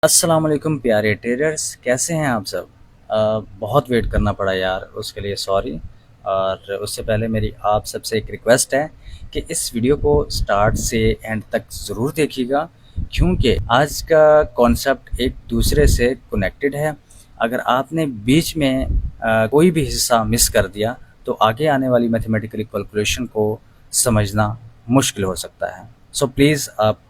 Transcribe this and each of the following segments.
अस्सलाम वालेकुम प्यारे ट्रेडर्स, कैसे हैं आप सब। बहुत वेट करना पड़ा यार, उसके लिए सॉरी। और उससे पहले मेरी आप सबसे एक रिक्वेस्ट है कि इस वीडियो को स्टार्ट से एंड तक ज़रूर देखिएगा, क्योंकि आज का कॉन्सेप्ट एक दूसरे से कनेक्टेड है। अगर आपने बीच में कोई भी हिस्सा मिस कर दिया तो आगे आने वाली मैथमेटिकल कैलकुलेशन को समझना मुश्किल हो सकता है। सो प्लीज़ आप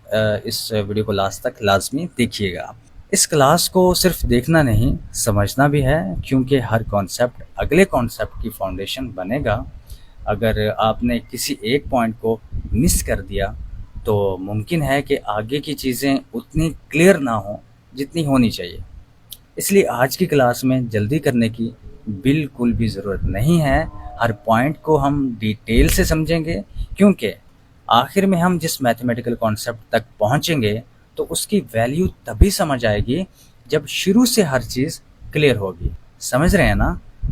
इस वीडियो को लास्ट तक लाजमी देखिएगा। इस क्लास को सिर्फ देखना नहीं, समझना भी है, क्योंकि हर कॉन्सेप्ट अगले कॉन्सेप्ट की फाउंडेशन बनेगा। अगर आपने किसी एक पॉइंट को मिस कर दिया तो मुमकिन है कि आगे की चीज़ें उतनी क्लियर ना हो जितनी होनी चाहिए। इसलिए आज की क्लास में जल्दी करने की बिल्कुल भी ज़रूरत नहीं है। हर पॉइंट को हम डिटेल से समझेंगे, क्योंकि आखिर में हम जिस मैथमेटिकल कॉन्सेप्ट तक पहुंचेंगे तो उसकी वैल्यू तभी समझ आएगी जब शुरू से हर चीज़ क्लियर होगी। समझ रहे हैं ना?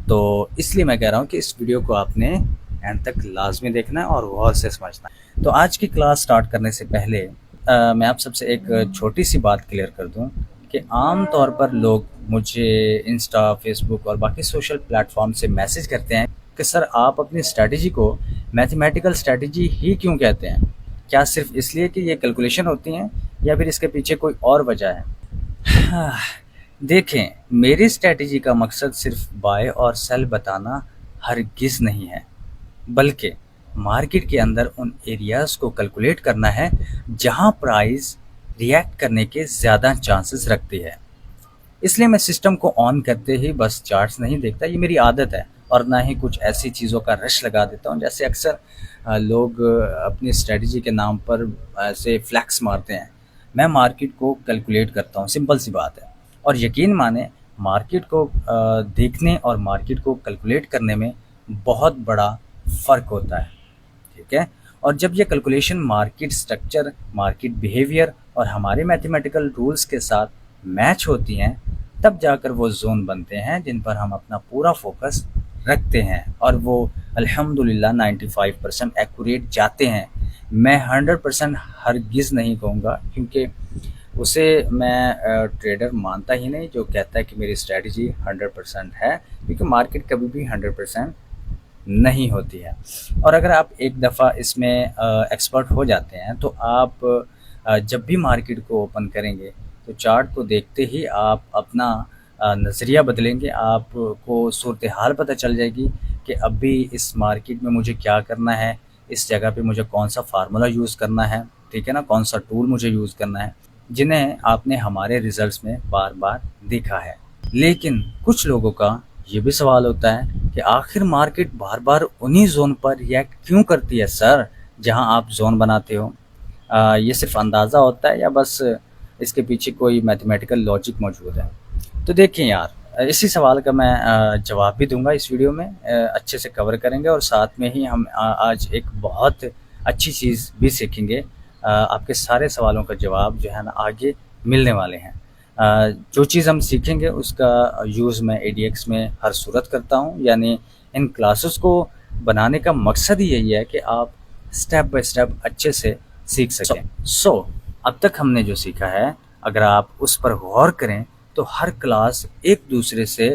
तो इसलिए मैं कह रहा हूँ कि इस वीडियो को आपने एंड तक लाजमी देखना है और गौर से समझना है। तो आज की क्लास स्टार्ट करने से पहले मैं आप सबसे एक छोटी सी बात क्लियर कर दूं कि आम तौर पर लोग मुझे इंस्टा, फेसबुक और बाकी सोशल प्लेटफॉर्म से मैसेज करते हैं कि सर आप अपनी स्ट्रैटेजी को मैथमेटिकल स्ट्रैटेजी ही क्यों कहते हैं? क्या सिर्फ इसलिए कि ये कैलकुलेशन होती हैं या फिर इसके पीछे कोई और वजह है? हाँ, देखें, मेरी स्ट्रैटेजी का मकसद सिर्फ बाय और सेल बताना हरगिज़ नहीं है, बल्कि मार्केट के अंदर उन एरियाज़ को कैलकुलेट करना है जहां प्राइस रिएक्ट करने के ज़्यादा चांसेस रखती है। इसलिए मैं सिस्टम को ऑन करते ही बस चार्ट्स नहीं देखता, ये मेरी आदत है। और ना ही कुछ ऐसी चीज़ों का रश लगा देता हूँ जैसे अक्सर लोग अपनी स्ट्रेटजी के नाम पर ऐसे फ्लैक्स मारते हैं। मैं मार्केट को कैलकुलेट करता हूँ, सिंपल सी बात है। और यकीन माने, मार्केट को देखने और मार्केट को कैलकुलेट करने में बहुत बड़ा फ़र्क होता है। ठीक है? और जब ये calculation market structure, market behaviour और हमारे मैथमेटिकल रूल्स के साथ मैच होती हैं, तब जाकर वो जोन बनते हैं जिन पर हम अपना पूरा फोकस रखते हैं, और वो अल्हम्दुलिल्लाह 95% एक्यूरेट जाते हैं। मैं 100% हरगिज़ नहीं कहूँगा, क्योंकि उसे मैं ट्रेडर मानता ही नहीं जो कहता है कि मेरी स्ट्रेटजी 100% है, क्योंकि मार्केट कभी भी 100% नहीं होती है। और अगर आप एक दफ़ा इसमें एक्सपर्ट हो जाते हैं तो आप जब भी मार्केट को ओपन करेंगे तो चार्ट को देखते ही आप अपना नज़रिया बदलेंगे। आपको सूरत हाल पता चल जाएगी कि अभी इस मार्केट में मुझे क्या करना है, इस जगह पे मुझे कौन सा फार्मूला यूज़ करना है, ठीक है ना, कौन सा टूल मुझे यूज़ करना है, जिन्हें आपने हमारे रिजल्ट्स में बार बार देखा है। लेकिन कुछ लोगों का ये भी सवाल होता है कि आखिर मार्केट बार बार उन्हीं जोन पर रिएक्ट क्यों करती है सर, जहां आप जोन बनाते हो? ये सिर्फ अंदाज़ा होता है या बस इसके पीछे कोई मैथमेटिकल लॉजिक मौजूद है? तो देखिए यार, इसी सवाल का मैं जवाब भी दूंगा इस वीडियो में। अच्छे से कवर करेंगे और साथ में ही हम आज एक बहुत अच्छी चीज़ भी सीखेंगे। आपके सारे सवालों का जवाब जो है ना आगे मिलने वाले हैं। जो चीज़ हम सीखेंगे उसका यूज़ मैं एडीएक्स में हर सूरत करता हूँ, यानी इन क्लासेस को बनाने का मकसद ही यही है कि आप स्टेप बाय स्टेप अच्छे से सीख सकें। सो अब तक हमने जो सीखा है, अगर आप उस पर गौर करें तो हर क्लास एक दूसरे से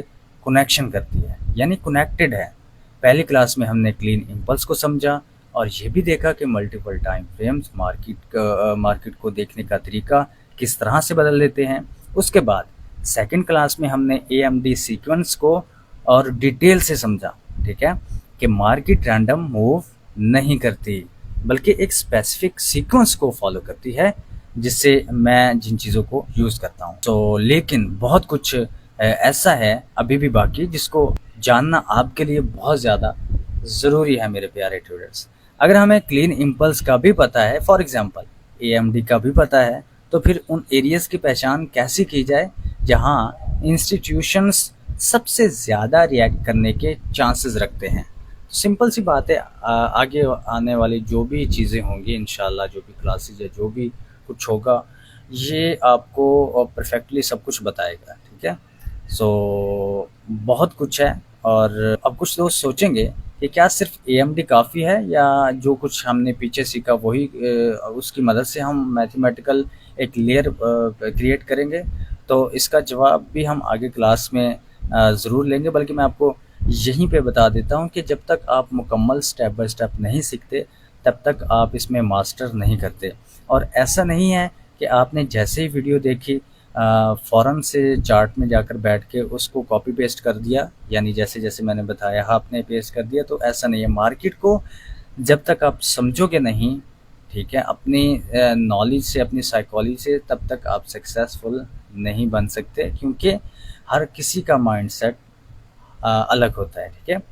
कनेक्शन करती है, यानी कनेक्टेड है। पहली क्लास में हमने क्लीन इम्पल्स को समझा और ये भी देखा कि मल्टीपल टाइम फ्रेम्स मार्केट को देखने का तरीका किस तरह से बदल देते हैं। उसके बाद सेकंड क्लास में हमने एएमडी सीक्वेंस को और डिटेल से समझा, ठीक है, कि मार्केट रैंडम मूव नहीं करती बल्कि एक स्पेसिफिक सीक्वेंस को फॉलो करती है, जिससे मैं जिन चीज़ों को यूज़ करता हूँ। तो लेकिन बहुत कुछ ऐसा है अभी भी बाकी, जिसको जानना आपके लिए बहुत ज़्यादा ज़रूरी है मेरे प्यारे ट्रेडर्स। अगर हमें क्लीन इम्पल्स का भी पता है, फॉर एग्जांपल एएमडी का भी पता है, तो फिर उन एरियाज़ की पहचान कैसे की जाए जहां इंस्टीट्यूशंस सबसे ज़्यादा रिएक्ट करने के चांसेस रखते हैं? सिंपल सी बात है, आगे आने वाली जो भी चीज़ें होंगी इंशाल्लाह, जो भी क्लासेस या जो भी कुछ होगा, ये आपको परफेक्टली सब कुछ बताएगा, ठीक है। सो बहुत कुछ है। और अब कुछ लोग सोचेंगे कि क्या सिर्फ एएमडी काफ़ी है, या जो कुछ हमने पीछे सीखा वही उसकी मदद से हम मैथमेटिकल एक लेयर क्रिएट करेंगे? तो इसका जवाब भी हम आगे क्लास में ज़रूर लेंगे, बल्कि मैं आपको यहीं पे बता देता हूँ कि जब तक आप मुकम्मल स्टेप बाय स्टेप नहीं सीखते, तब तक आप इसमें मास्टर नहीं करते। और ऐसा नहीं है कि आपने जैसे ही वीडियो देखी फ़ौरन से चार्ट में जाकर बैठ के उसको कॉपी पेस्ट कर दिया, यानी जैसे-जैसे मैंने बताया आपने पेस्ट कर दिया, तो ऐसा नहीं है। मार्केट को जब तक आप समझोगे नहीं, ठीक है, अपनी नॉलेज से, अपनी साइकोलॉजी से, तब तक आप सक्सेसफुल नहीं बन सकते, क्योंकि हर किसी का माइंडसेट अलग होता है, ठीक है।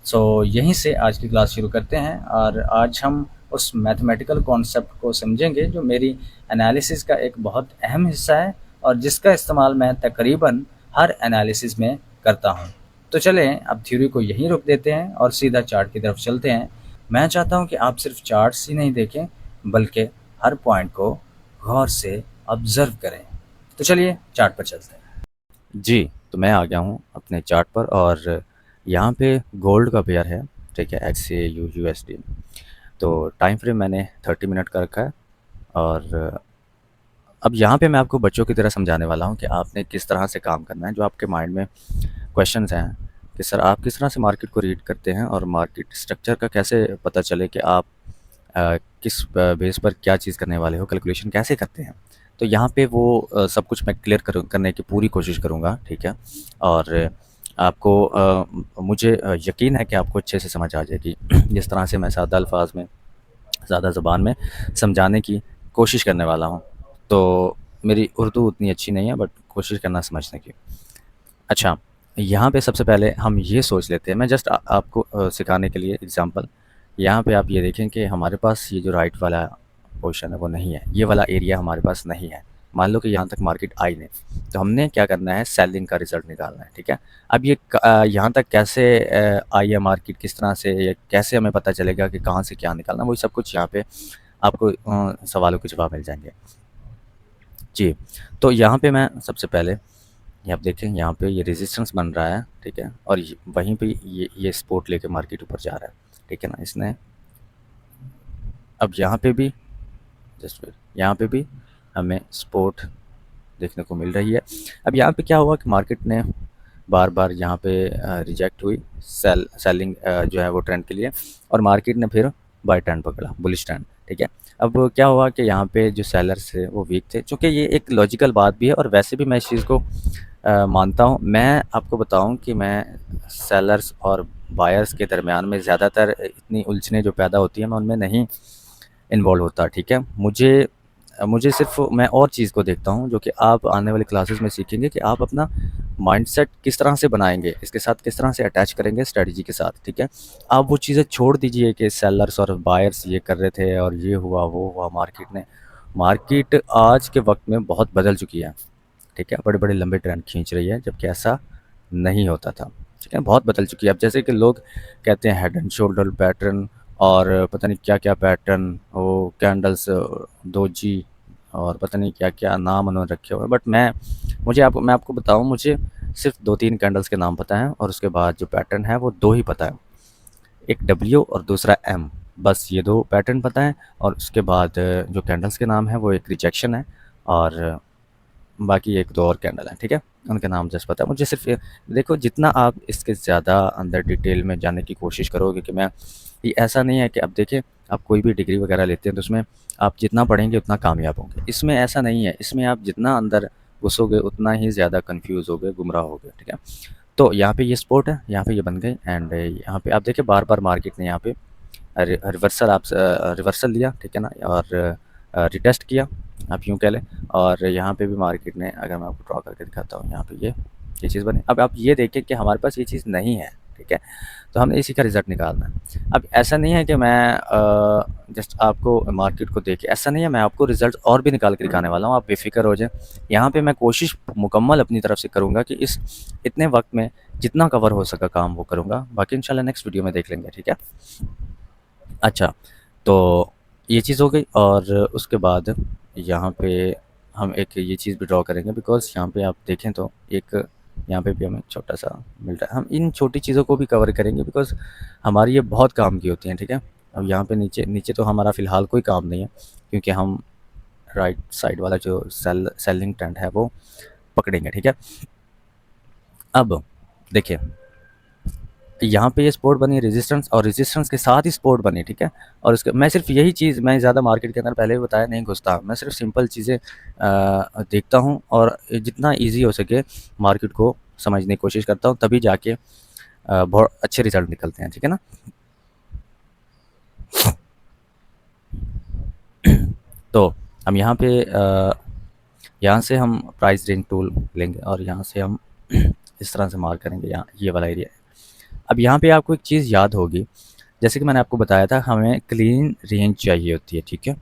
सो यहीं से आज की क्लास शुरू करते हैं, और आज हम उस मैथमेटिकल कॉन्सेप्ट को समझेंगे जो मेरी एनालिसिस का एक बहुत अहम हिस्सा है और जिसका इस्तेमाल मैं तकरीबन हर एनालिसिस में करता हूँ। तो चलें अब थ्योरी को यहीं रोक देते हैं और सीधा चार्ट की तरफ चलते हैं। मैं चाहता हूँ कि आप सिर्फ चार्ट्स ही नहीं देखें, बल्कि हर पॉइंट को गौर से ऑब्जर्व करें। तो चलिए चार्ट पर चलते हैं। जी, तो मैं आ गया हूँ अपने चार्ट पर, और यहाँ पे गोल्ड का पेयर है, ठीक है, XAU USD। तो टाइम फ्रेम मैंने 30 मिनट का रखा है, और अब यहाँ पे मैं आपको बच्चों की तरह समझाने वाला हूँ कि आपने किस तरह से काम करना है। जो आपके माइंड में क्वेश्चंस हैं कि सर आप किस तरह से मार्केट को रीड करते हैं और मार्केट स्ट्रक्चर का कैसे पता चले कि आप किस बेस पर क्या चीज़ करने वाले हो, कैलकुलेशन कैसे करते हैं। तो यहाँ पे वो सब कुछ मैं क्लियर करने की पूरी कोशिश करूँगा, ठीक है। और आपको मुझे यकीन है कि आपको अच्छे से समझ आ जाएगी जिस तरह से मैं सादा अल्फाज में, ज़्यादा ज़ुबान में समझाने की कोशिश करने वाला हूँ। तो मेरी उर्दू उतनी अच्छी नहीं है, बट कोशिश करना समझने की। अच्छा, यहाँ पे सबसे पहले हम ये सोच लेते हैं, मैं जस्ट आपको सिखाने के लिए एग्ज़ाम्पल, यहाँ पे आप ये देखें कि हमारे पास ये जो राइट वाला पोर्शन है वो नहीं है, ये वाला एरिया हमारे पास नहीं है। मान लो कि यहाँ तक मार्केट आई नहीं, तो हमने क्या करना है, सेलिंग का रिज़ल्ट निकालना है, ठीक है। अब ये यहाँ तक कैसे आई है मार्केट, किस तरह से, ये कैसे हमें पता चलेगा कि कहाँ से क्या निकालना, वही सब कुछ यहाँ पे आपको सवालों के जवाब मिल जाएंगे। जी, तो यहाँ पे मैं सबसे पहले, ये आप देखें यहाँ पे ये रेजिस्टेंस बन रहा है, ठीक है, और वहीं पे ये सपोर्ट लेके मार्केट ऊपर जा रहा है, ठीक है ना, इसने। अब यहाँ पे भी जस्ट वेट, यहाँ पे भी हमें सपोर्ट देखने को मिल रही है। अब यहाँ पे क्या हुआ कि मार्केट ने बार बार यहाँ पे रिजेक्ट हुई, सेलिंग जो है वो ट्रेंड के लिए, और मार्केट ने फिर बाय ट्रेंड पकड़ा, बुलिश ट्रेंड, ठीक है। अब क्या हुआ कि यहाँ पे जो सेलर्स थे वो वीक थे, चूँकि ये एक लॉजिकल बात भी है और वैसे भी मैं इस चीज़ को मानता हूँ। मैं आपको बताऊँ कि मैं सेलर्स और बायर्स के दरमियान में ज़्यादातर इतनी उलझनें जो पैदा होती हैं मैं उनमें नहीं इन्वॉल्व होता, ठीक है। मुझे मुझे सिर्फ मैं और चीज़ को देखता हूँ जो कि आप आने वाली क्लासेस में सीखेंगे कि आप अपना माइंडसेट किस तरह से बनाएंगे, इसके साथ किस तरह से अटैच करेंगे स्ट्रेटजी के साथ, ठीक है। आप वो चीज़ें छोड़ दीजिए कि सेलर्स और बायर्स ये कर रहे थे और ये हुआ वो हुआ। मार्केट आज के वक्त में बहुत बदल चुकी है, ठीक है, बड़े बड़े लंबे ट्रेंड खींच रही है, जबकि ऐसा नहीं होता था, ठीक है, बहुत बदल चुकी है। अब जैसे कि लोग कहते हैं हेड एंड शोल्डर पैटर्न और पता नहीं क्या क्या पैटर्न, वो कैंडल्स, दोजी, और पता नहीं क्या क्या नाम उन्होंने रखे हुए हैं, बट मैं आपको बताऊं, मुझे सिर्फ 2-3 कैंडल्स के नाम पता हैं, और उसके बाद जो पैटर्न है वो 2 ही पता है, एक डब्ल्यू और दूसरा एम, बस ये 2 पैटर्न पता है। और उसके बाद जो कैंडल्स के नाम है वो एक रिजेक्शन है, और बाकी 1-2 और कैंडल हैं, ठीक है, उनके नाम जस्ट पता है मुझे। सिर्फ देखो, जितना आप इसके ज़्यादा अंदर डिटेल में जाने की कोशिश करोगे, कि मैं ये ऐसा नहीं है कि अब देखिए, आप कोई भी डिग्री वगैरह लेते हैं तो उसमें आप जितना पढ़ेंगे उतना कामयाब होंगे, इसमें ऐसा नहीं है। इसमें आप जितना अंदर घुसोगे उतना ही ज़्यादा कन्फ्यूज़ होगे, गुमराह होगे, ठीक है। तो यहाँ पे ये सपोर्ट है, यहाँ पे ये बन गई, एंड यहाँ पे आप देखिए बार बार मार्केट ने यहाँ पे रिवर्सल लिया, ठीक है ना, और रिटेस्ट किया, आप यूँ कह लें। और यहाँ पे भी मार्केट ने, अगर मैं आपको ड्रॉ करके दिखाता हूँ, यहाँ पे ये चीज़ बनी। अब आप ये देखें कि हमारे पास ये चीज़ नहीं है, ठीक है, तो हमने इसी का रिज़ल्ट निकालना है। अब ऐसा नहीं है कि मैं जस्ट आपको मार्केट को देख के, ऐसा नहीं है, मैं आपको रिज़ल्ट और भी निकाल के दिखाने वाला हूँ, आप बेफ़िक्र हो जाएँ। यहाँ पे मैं कोशिश मुकम्मल अपनी तरफ से करूँगा कि इस इतने वक्त में जितना कवर हो सका काम वो करूँगा, बाकी इंशाल्लाह नेक्स्ट वीडियो में देख लेंगे, ठीक है। अच्छा, तो ये चीज़ हो गई, और उसके बाद यहाँ पे हम एक ये चीज़ भी ड्रॉ करेंगे, बिकॉज़ यहाँ पे आप देखें तो एक यहाँ पे भी हमें छोटा-सा मिल रहा है। हम इन छोटी चीज़ों को भी कवर करेंगे, बिकॉज़ हमारी ये बहुत काम की होती हैं, ठीक है। अब यहाँ पे नीचे नीचे तो हमारा फ़िलहाल कोई काम नहीं है, क्योंकि हम राइट साइड वाला जो सेलिंग ट्रेंड है वो पकड़ेंगे, ठीक है। अब देखिए, यहाँ पे ये सपोर्ट बनी रेजिस्टेंस, और रेजिस्टेंस के साथ ही सपोर्ट बनी, ठीक है। और उसके मैं सिर्फ यही चीज़, मैं ज़्यादा मार्केट के अंदर पहले भी बताया नहीं घुसता, मैं सिर्फ सिंपल चीज़ें देखता हूँ और जितना इजी हो सके मार्केट को समझने की कोशिश करता हूँ, तभी जाके बहुत अच्छे रिजल्ट निकलते हैं, ठीक है ना। तो हम यहाँ पे यहाँ से हम प्राइस रेंज टूल लेंगे और यहाँ से हम इस तरह से मार्क करेंगे, यहाँ ये वाला एरिया है। अब यहाँ पे आपको एक चीज़ याद होगी, जैसे कि मैंने आपको बताया था हमें क्लीन रेंज चाहिए होती है, ठीक है,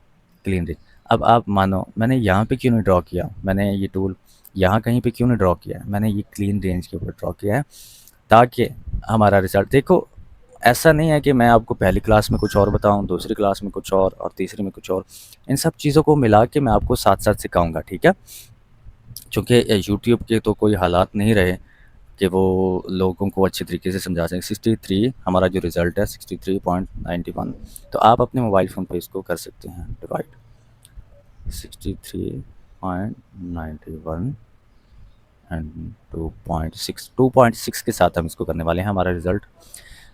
क्लीन रेंज। अब आप मानो मैंने यहाँ पे क्यों नहीं ड्रॉ किया, मैंने ये टूल यहाँ कहीं पे क्यों नहीं ड्रॉ किया है, मैंने ये क्लीन रेंज के ऊपर ड्रॉ किया है, ताकि हमारा रिजल्ट देखो, ऐसा नहीं है कि मैं आपको पहली क्लास में कुछ और बताऊं, दूसरी क्लास में कुछ और तीसरी में कुछ और, इन सब चीज़ों को मिला के मैं आपको साथ साथ सिखाऊंगा, ठीक है। चूँकि यूट्यूब के तो कोई हालात नहीं रहे कि वो लोगों को अच्छे तरीके से समझा सकें। 63 हमारा जो रिज़ल्ट है 63.91, तो आप अपने मोबाइल फ़ोन पे इसको कर सकते हैं डिवाइड, 63.91 एंड 2.6 के साथ हम इसको करने वाले हैं। हमारा रिज़ल्ट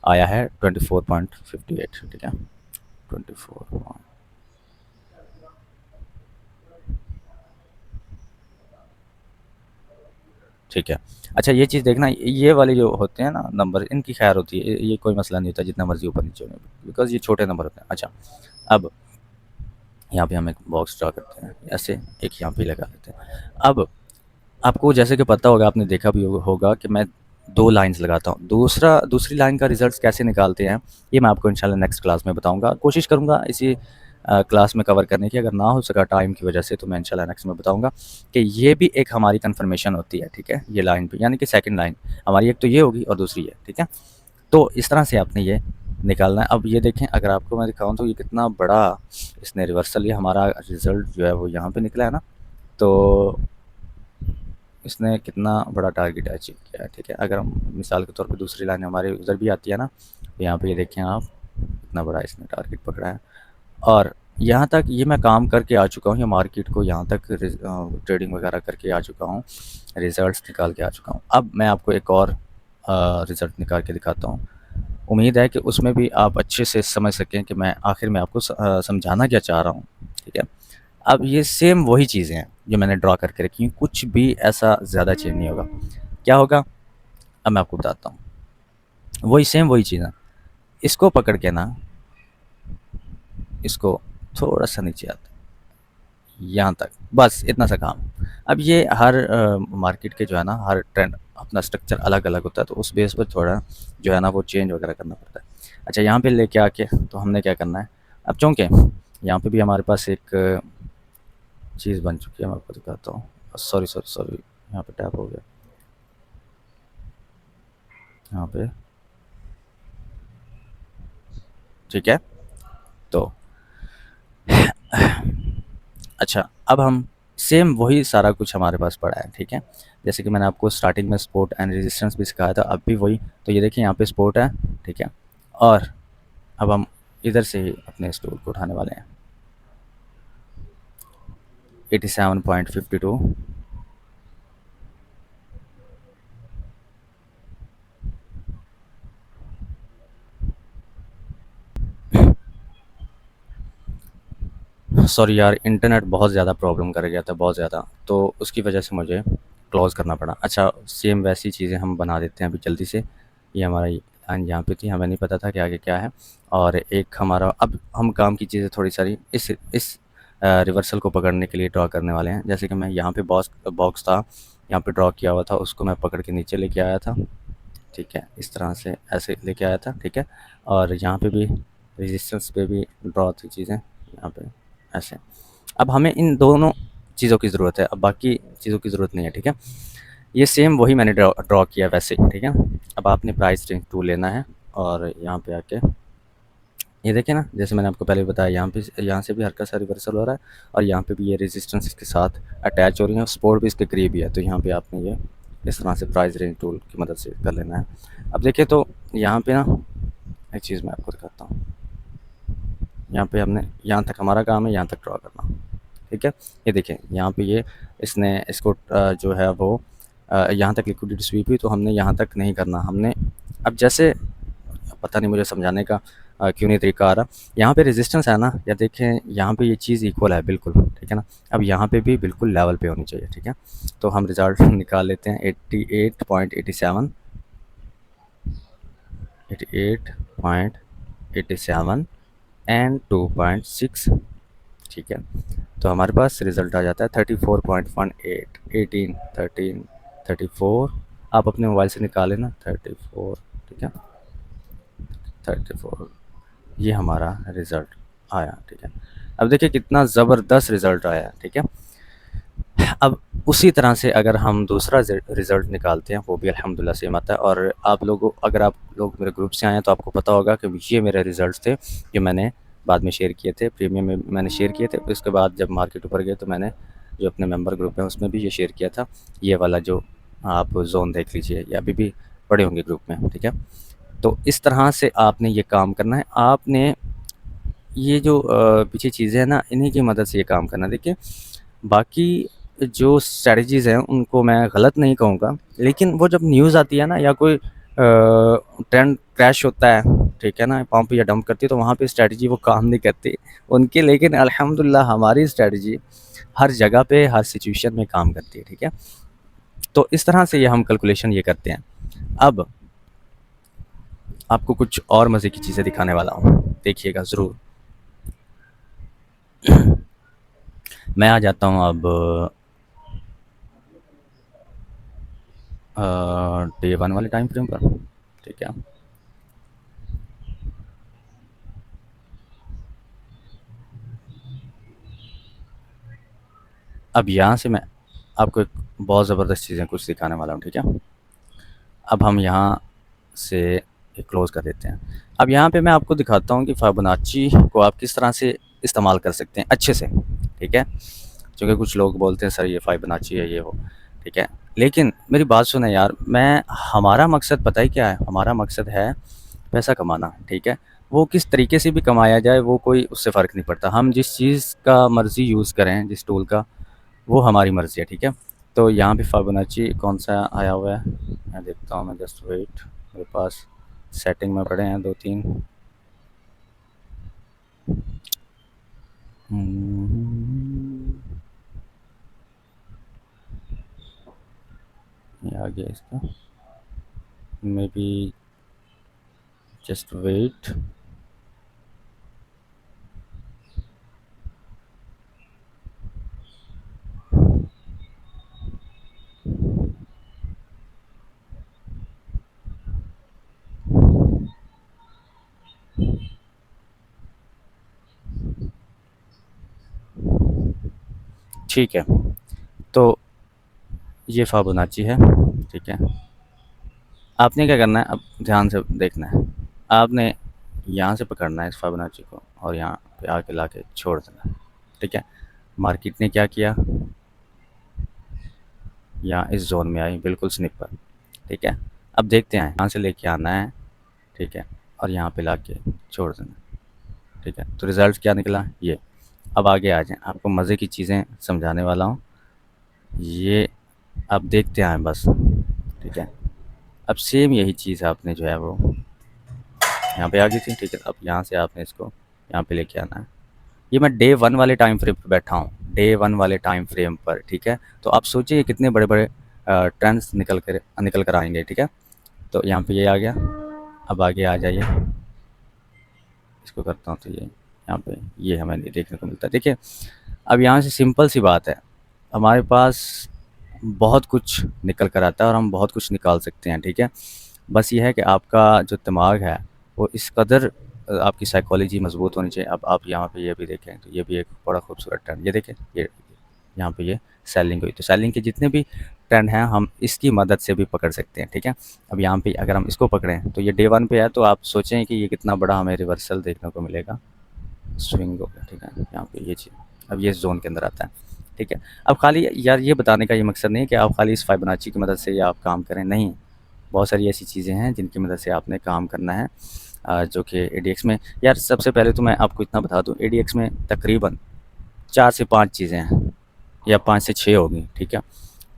आया है 24.58, ठीक है, 24 ठीक है। अच्छा ये चीज़ देखना, ये वाले जो होते हैं ना नंबर, इनकी खैर होती है, ये कोई मसला नहीं होता जितना मर्ज़ी ऊपर नीचे होने, बिकॉज़ ये छोटे नंबर होते हैं। अच्छा, अब यहाँ पे हम एक बॉक्स ड्रा करते हैं, ऐसे एक यहाँ पे लगा लेते हैं। अब आपको जैसे कि पता होगा, आपने देखा भी होगा कि मैं 2 लाइन्स लगाता हूँ। दूसरी लाइन का रिज़ल्ट्स कैसे निकालते हैं, ये मैं आपको इंशाल्लाह नेक्स्ट क्लास में बताऊँगा। कोशिश करूँगा इसी क्लास में कवर करने की, अगर ना हो सका टाइम की वजह से तो मैं इंशाल्लाह नेक्स्ट में बताऊँगा कि ये भी एक हमारी कन्फर्मेशन होती है, ठीक है, ये लाइन भी, यानी कि सेकंड लाइन हमारी एक तो ये होगी और दूसरी ये, ठीक है। तो इस तरह से आपने ये निकालना है। अब ये देखें, अगर आपको मैं दिखाऊँ तो ये कितना बड़ा इसने रिवर्सल लिया, हमारा रिज़ल्ट जो है वो यहाँ पे निकला है ना, तो इसने कितना बड़ा टारगेट अचीव किया है, ठीक है। अगर हम मिसाल के तौर पे दूसरी लाइन हमारे उधर भी आती है ना, तो यहाँ पे ये देखें आप, इतना बड़ा इसने टारगेट पकड़ा है। और यहाँ तक ये मैं काम करके आ चुका हूँ, ये मार्केट को यहाँ तक ट्रेडिंग वगैरह करके आ चुका हूँ, रिज़ल्ट्स निकाल के आ चुका हूँ। अब मैं आपको एक और रिज़ल्ट निकाल के दिखाता हूँ। उम्मीद है कि उसमें भी आप अच्छे से समझ सकें कि मैं आखिर में आपको समझाना क्या चाह रहा हूँ, ठीक है। अब ये सेम वही चीज़ें हैं जो मैंने ड्रा करके रखी हैं, कुछ भी ऐसा ज़्यादा चेंज नहीं होगा। क्या होगा, अब मैं आपको बताता हूँ। वही सेम वही चीज़ है, इसको पकड़ के ना, इसको थोड़ा सा नीचे आता, यहाँ तक, बस इतना सा काम। अब ये हर मार्केट के जो है ना, हर ट्रेंड अपना स्ट्रक्चर अलग अलग होता है, तो उस बेस पर थोड़ा जो है ना वो चेंज वगैरह करना पड़ता है। अच्छा, यहाँ पे लेके आके तो हमने क्या करना है, अब चूँकि यहाँ पे भी हमारे पास एक चीज़ बन चुकी है, मैं आपको दिखाता हूँ। सॉरी सॉरी सॉरी, यहाँ पे टैप हो गया, यहाँ पे, ठीक है। तो अच्छा, अब हम सेम वही सारा कुछ हमारे पास पड़ा है, ठीक है। जैसे कि मैंने आपको स्टार्टिंग में सपोर्ट एंड रेजिस्टेंस भी सिखाया था, अब भी वही। तो ये देखिए, यहाँ पे सपोर्ट है, ठीक है। और अब हम इधर से ही अपने स्टोर को उठाने वाले हैं, 87.52, सॉरी यार, इंटरनेट बहुत ज़्यादा प्रॉब्लम कर गया था, बहुत ज़्यादा, तो उसकी वजह से मुझे क्लोज़ करना पड़ा। अच्छा, सेम वैसी चीज़ें हम बना देते हैं अभी जल्दी से। ये हमारा लाइन यहाँ पे थी, हमें नहीं पता था कि आगे क्या है। और एक हमारा, अब हम काम की चीज़ें थोड़ी सारी इस रिवर्सल को पकड़ने के लिए ड्रॉ करने वाले हैं। जैसे कि मैं यहाँ पे बॉक्स था, यहाँ पे ड्रॉ किया हुआ था, उसको मैं पकड़ के नीचे लेके आया था, ठीक है, इस तरह से ऐसे लेके आया था, ठीक है। और यहाँ पे भी रेजिस्टेंस पे भी ड्रॉ थी चीज़ें, यहाँ पे ऐसे। अब हमें इन दोनों चीज़ों की ज़रूरत है, अब बाकी चीज़ों की ज़रूरत नहीं है, ठीक है। ये सेम वही मैंने ड्रॉ किया वैसे, ठीक है। अब आपने प्राइस रेंज टू लेना है और यहाँ पे आके ये देखें ना, जैसे मैंने आपको पहले बताया, यहाँ से भी हल्का सा रिवर्सल हो रहा है और यहाँ पे भी ये रेजिस्टेंस इसके साथ अटैच हो रही है, सपोर्ट भी इसके करीब ही है। तो यहाँ पे आपने ये इस तरह से प्राइस रेंज टूल की मदद से कर लेना है। अब देखिए, तो यहाँ पे ना एक चीज़ मैं आपको दिखाता हूँ, यहाँ पे हमने, यहाँ तक हमारा काम है, यहाँ तक ड्रॉ करना, ठीक है। ये देखें यहाँ पे ये इसने इसको जो है वो यहाँ तक लिक्विडिटी स्वीप हुई, तो हमने यहाँ तक नहीं करना। हमने अब जैसे पता नहीं मुझे समझाने का क्यों नहीं तरीका आ रहा। यहाँ पे रेजिस्टेंस है ना, या देखें यहाँ पे ये चीज़ इक्वल है बिल्कुल, ठीक है ना। अब यहाँ पे भी बिल्कुल लेवल पे होनी चाहिए, ठीक है। तो हम रिज़ल्ट निकाल लेते हैं 88.87, 88.87 एंड 2.6, ठीक है। तो हमारे पास रिज़ल्ट आ जाता है 34.18, 18, 13, 34। आप अपने मोबाइल से निकालें ना, 34, ठीक है, 34, ये हमारा रिज़ल्ट आया, ठीक है। अब देखिए कितना ज़बरदस्त रिज़ल्ट आया, ठीक है। अब उसी तरह से अगर हम दूसरा रिज़ल्ट निकालते हैं, वो भी अल्हम्दुलिल्लाह सेम आता है। और आप लोगों अगर आप लोग मेरे ग्रुप से आए हैं तो आपको पता होगा कि ये मेरे रिज़ल्ट थे, जो मैंने बाद में शेयर किए थे, प्रीमियम में मैंने शेयर किए थे। उसके बाद जब मार्केट ऊपर गए तो मैंने जो अपने मेंबर ग्रुप है उसमें भी ये शेयर किया था। ये वाला जो आप ज़ोन देख लीजिए, ये अभी भी पड़े होंगे ग्रुप में, ठीक है। तो इस तरह से आपने ये काम करना है। आपने ये जो पीछे चीज़ें हैं ना, इन्हीं की मदद से ये काम करना है। देखिए बाकी जो स्ट्रैटेजीज़ हैं उनको मैं गलत नहीं कहूँगा, लेकिन वो जब न्यूज़ आती है ना, या कोई ट्रेंड क्रैश होता है, ठीक है ना, पंप या डंप करती है, तो वहाँ पे स्ट्रैटेजी वो काम नहीं करती उनकी। लेकिन अल्हम्दुलिल्लाह हमारी स्ट्रैटेजी हर जगह पे हर सिचुएशन में काम करती है, ठीक है। तो इस तरह से ये हम कैलकुलेशन ये करते हैं। अब आपको कुछ और मज़े की चीज़ें दिखाने वाला हूँ, देखिएगा ज़रूर। मैं आ जाता हूँ अब डे 1 वाले टाइम फ्रेम पर, ठीक है। अब यहाँ से मैं आपको एक बहुत ज़बरदस्त चीज़ें कुछ दिखाने वाला हूँ, ठीक है। अब हम यहाँ से एक क्लोज़ कर देते हैं। अब यहाँ पे मैं आपको दिखाता हूँ कि फिबोनाची को आप किस तरह से इस्तेमाल कर सकते हैं अच्छे से, ठीक है। क्योंकि कुछ लोग बोलते हैं सर ये फिबोनाची है, ये हो, ठीक है। लेकिन मेरी बात सुने यार, हमारा मकसद पता है क्या है? हमारा मकसद है पैसा कमाना, ठीक है। वो किस तरीके से भी कमाया जाए, वो कोई उससे फ़र्क नहीं पड़ता। हम जिस चीज़ का मर्ज़ी यूज़ करें, जिस टूल का, वो हमारी मर्ज़ी है, ठीक है। तो यहाँ पे फिबोनाची कौन सा आया हुआ है मैं देखता हूँ। मैं जस्ट वेट, मेरे पास सेटिंग में पड़े हैं 2-3। ये आ गया इसका, मे बी जस्ट वेट। ठीक है, तो ये फिबोनाची है, ठीक है। आपने क्या करना है, अब ध्यान से देखना है। आपने यहाँ से पकड़ना है इस फिबोनाची को और यहाँ पे आके लाके छोड़ देना है, ठीक है। मार्केट ने क्या किया, यहाँ इस जोन में आई बिल्कुल स्निप पर, ठीक है। अब देखते हैं, यहाँ से लेके आना है, ठीक है, और यहाँ पे लाके छोड़ देना, ठीक है। तो रिज़ल्ट क्या निकला ये। अब आगे आ जाएं, आपको मज़े की चीज़ें समझाने वाला हूँ। ये अब देखते हैं बस, ठीक है। अब सेम यही चीज़ आपने जो है वो यहाँ पे आ गई थी, ठीक है। अब यहाँ से आपने इसको यहाँ पे लेके आना है। ये मैं डे 1 वाले टाइम फ्रेम पर बैठा हूँ, डे 1 वाले टाइम फ्रेम पर, ठीक है। तो आप सोचिए कितने बड़े बड़े ट्रेंड्स निकल कर आएंगे, ठीक है। तो यहाँ पे ये आ गया। अब आगे आ जाइए, इसको करता हूँ तो ये यहाँ पे ये हमें देखने को मिलता है। देखिए अब यहाँ से सिंपल सी बात है, हमारे पास बहुत कुछ निकल कर आता है और हम बहुत कुछ निकाल सकते हैं, ठीक है। बस ये है कि आपका जो दिमाग है वो इस कदर आपकी साइकोलॉजी मजबूत होनी चाहिए। अब आप यहाँ पे ये भी देखें तो ये भी एक बड़ा खूबसूरत ट्रेंड, ये देखें, ये यहाँ पे ये सेलिंग हुई। तो सेलिंग के जितने भी ट्रेंड हैं हम इसकी मदद से भी पकड़ सकते हैं, ठीक है। अब यहाँ पे अगर हम इसको पकड़ें तो ये डे 1 पे है, तो आप सोचें कि ये कितना बड़ा हमें रिवर्सल देखने को मिलेगा, स्विंग हो गया, ठीक है। यहाँ पे ये चीज़ अब ये जोन के अंदर आता है, ठीक है। अब खाली यार ये बताने का ये मकसद नहीं है कि आप खाली इस फिबोनाची की मदद से या आप काम करें, नहीं। बहुत सारी ऐसी चीज़ें हैं जिनकी मदद से आपने काम करना है, जो कि एडीएक्स में। यार सबसे पहले तो मैं आपको इतना बता दूं, एडीएक्स में तकरीबन 4 से 5 चीज़ें हैं या 5 से 6 होगी, ठीक है।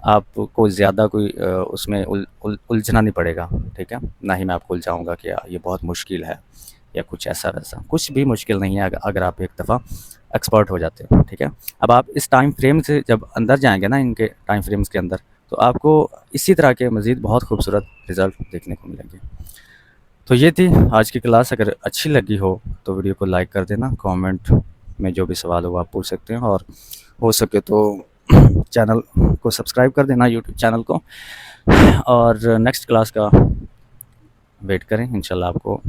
आपको ज़्यादा कोई उसमें उलझना नहीं पड़ेगा, ठीक है। ना ही मैं आपको उलझाऊँगा कि ये बहुत मुश्किल है या कुछ ऐसा-वैसा, कुछ भी मुश्किल नहीं है अगर आप एक दफ़ा एक्सपर्ट हो जाते हो, ठीक है। अब आप इस टाइम फ्रेम से जब अंदर जाएँगे ना, इनके टाइम फ्रेम्स के अंदर, तो आपको इसी तरह के मज़ीद बहुत खूबसूरत रिज़ल्ट देखने को मिलेंगे। तो ये थी आज की क्लास। अगर अच्छी लगी हो तो वीडियो को लाइक कर देना, कमेंट में जो भी सवाल हो आप पूछ सकते हैं, और हो सके तो चैनल को सब्सक्राइब कर देना, यूट्यूब चैनल को। और नेक्स्ट क्लास का वेट करें, इंशाल्लाह आपको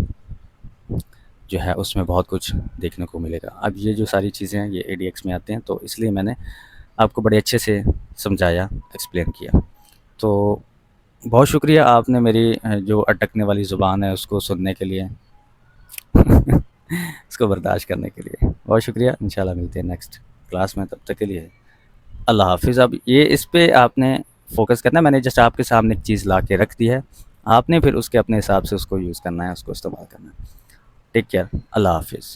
जो है उसमें बहुत कुछ देखने को मिलेगा। अब ये जो सारी चीज़ें हैं ये एडीएक्स में आते हैं, तो इसलिए मैंने आपको बड़े अच्छे से समझाया, एक्सप्लेन किया। तो बहुत शुक्रिया आपने मेरी जो अटकने वाली ज़ुबान है उसको सुनने के लिए इसको बर्दाश्त करने के लिए बहुत शुक्रिया। इंशाल्लाह मिलते हैं नेक्स्ट क्लास में, तब तक के लिए अल्लाह हाफ़िज़। अब ये इस पे आपने फ़ोकस करना है, मैंने जस्ट आपके सामने एक चीज़ ला के रख दी है, आपने फिर उसके अपने हिसाब से उसको यूज़ करना है, उसको इस्तेमाल करना है। टेक केयर, अल्लाह हाफ़िज़।